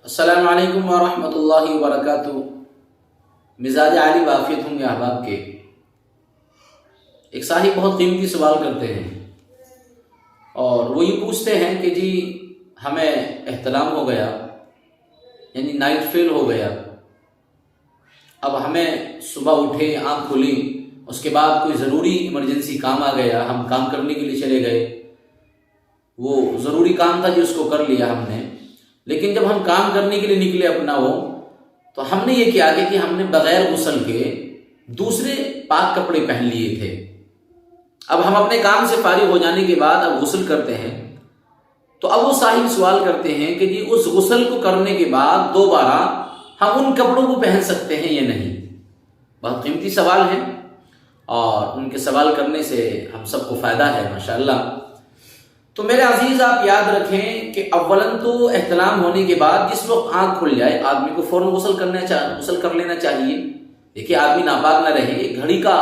السلام علیکم ورحمۃ اللہ وبرکاتہ۔ مزاج عالی وافیت ہوں گے احباب کے۔ ایک صاحب بہت قیمتی سوال کرتے ہیں اور وہ یہ پوچھتے ہیں کہ جی ہمیں احتلام ہو گیا، یعنی نائٹ فیل ہو گیا، اب ہمیں صبح اٹھے، آنکھ کھلی، اس کے بعد کوئی ضروری ایمرجنسی کام آ گیا، ہم کام کرنے کے لیے چلے گئے، وہ ضروری کام تھا جی اس کو کر لیا ہم نے، لیکن جب ہم کام کرنے کے لیے نکلے اپنا تو ہم نے یہ کیا کہ ہم نے بغیر غسل کے دوسرے پاک کپڑے پہن لیے تھے۔ اب ہم اپنے کام سے فارغ ہو جانے کے بعد اب غسل کرتے ہیں، تو اب وہ صاحب سوال کرتے ہیں کہ جی اس غسل کو کرنے کے بعد دوبارہ ہم ان کپڑوں کو پہن سکتے ہیں یا نہیں؟ بہت قیمتی سوال ہے اور ان کے سوال کرنے سے ہم سب کو فائدہ ہے ماشاءاللہ۔ تو میرے عزیز آپ یاد رکھیں کہ اولاً تو احتلام ہونے کے بعد جس وقت آنکھ کھل جائے آدمی کو فوراً غسل کر لینا چاہیے۔ دیکھیے آدمی ناپاک نہ رہے، ایک گھڑی کا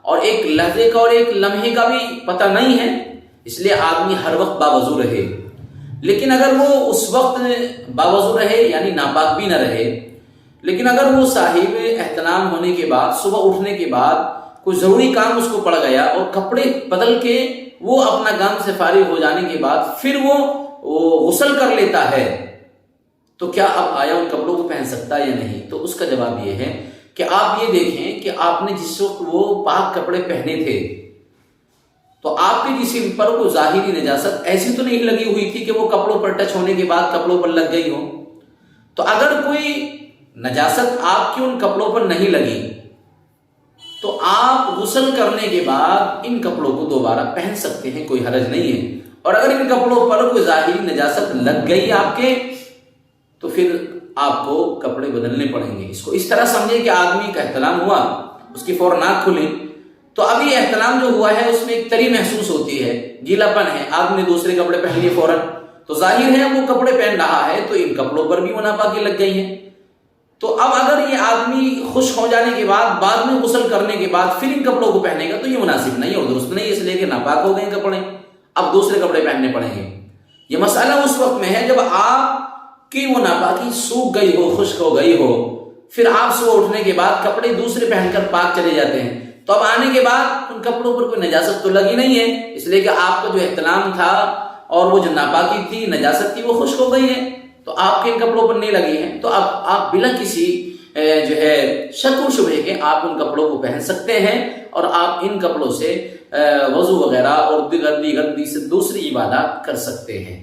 اور ایک لحظے کا اور ایک لمحے کا بھی پتہ نہیں ہے، اس لیے آدمی ہر وقت باوضو رہے۔ لیکن اگر وہ اس وقت باوضو رہے یعنی ناپاک بھی نہ رہے، لیکن اگر وہ صاحب احتلام ہونے کے بعد صبح اٹھنے کے بعد کوئی ضروری کام اس کو پڑ گیا اور کپڑے بدل کے وہ اپنا کام سے فارغ ہو جانے کے بعد پھر وہ غسل کر لیتا ہے، تو کیا اب آیا ان کپڑوں کو پہن سکتا ہے یا نہیں؟ تو اس کا جواب یہ ہے کہ آپ یہ دیکھیں کہ آپ نے جس وقت وہ پاک کپڑے پہنے تھے تو آپ کے جسم پر کوئی ظاہری نجاست ایسی تو نہیں لگی ہوئی تھی کہ وہ کپڑوں پر ٹچ ہونے کے بعد کپڑوں پر لگ گئی ہو۔ تو اگر کوئی نجاست آپ کے ان کپڑوں پر نہیں لگی تو آپ غسل کرنے کے بعد ان کپڑوں کو دوبارہ پہن سکتے ہیں، کوئی حرج نہیں ہے۔ اور اگر ان کپڑوں پر کوئی ظاہری نجاست لگ گئی آپ کے تو پھر آپ کو کپڑے بدلنے پڑیں گے۔ اس کو اس طرح سمجھے کہ آدمی کا احتلام ہوا، اس کی فوراً آنکھ کھلی، تو ابھی احتلام جو ہوا ہے اس میں ایک تری محسوس ہوتی ہے، گیلا پن ہے، آدمی نے دوسرے کپڑے پہن لیے فوراً، تو ظاہر ہے وہ کپڑے پہن رہا ہے تو ان کپڑوں پر بھی وہ ناپاکی لگ گئی ہے۔ تو اب اگر یہ آدمی خوش ہو جانے کے بعد میں غسل کرنے کے بعد پھر ان کپڑوں کو پہنے گا تو یہ مناسب نہیں اور درست نہیں، اس لیے کہ ناپاک ہو گئے کپڑے، اب دوسرے کپڑے پہننے پڑیں گے۔ یہ مسئلہ اس وقت میں ہے جب آپ کی وہ ناپاکی سوکھ گئی ہو، خشک ہو گئی ہو، پھر آپ صبح اٹھنے کے بعد کپڑے دوسرے پہن کر پاک چلے جاتے ہیں، تو اب آنے کے بعد ان کپڑوں پر کوئی نجاست تو لگی نہیں ہے، اس لیے کہ آپ کا جو احتلام تھا اور وہ جو ناپاکی تھی، نجاست تھی، وہ خشک ہو گئی ہے، تو آپ کے ان کپڑوں پر نہیں لگی ہے، تو اب آپ بلا کسی شک و شبہ کے آپ ان کپڑوں کو پہن سکتے ہیں اور آپ ان کپڑوں سے وضو وغیرہ اور دیگر دوسری عبادات کر سکتے ہیں۔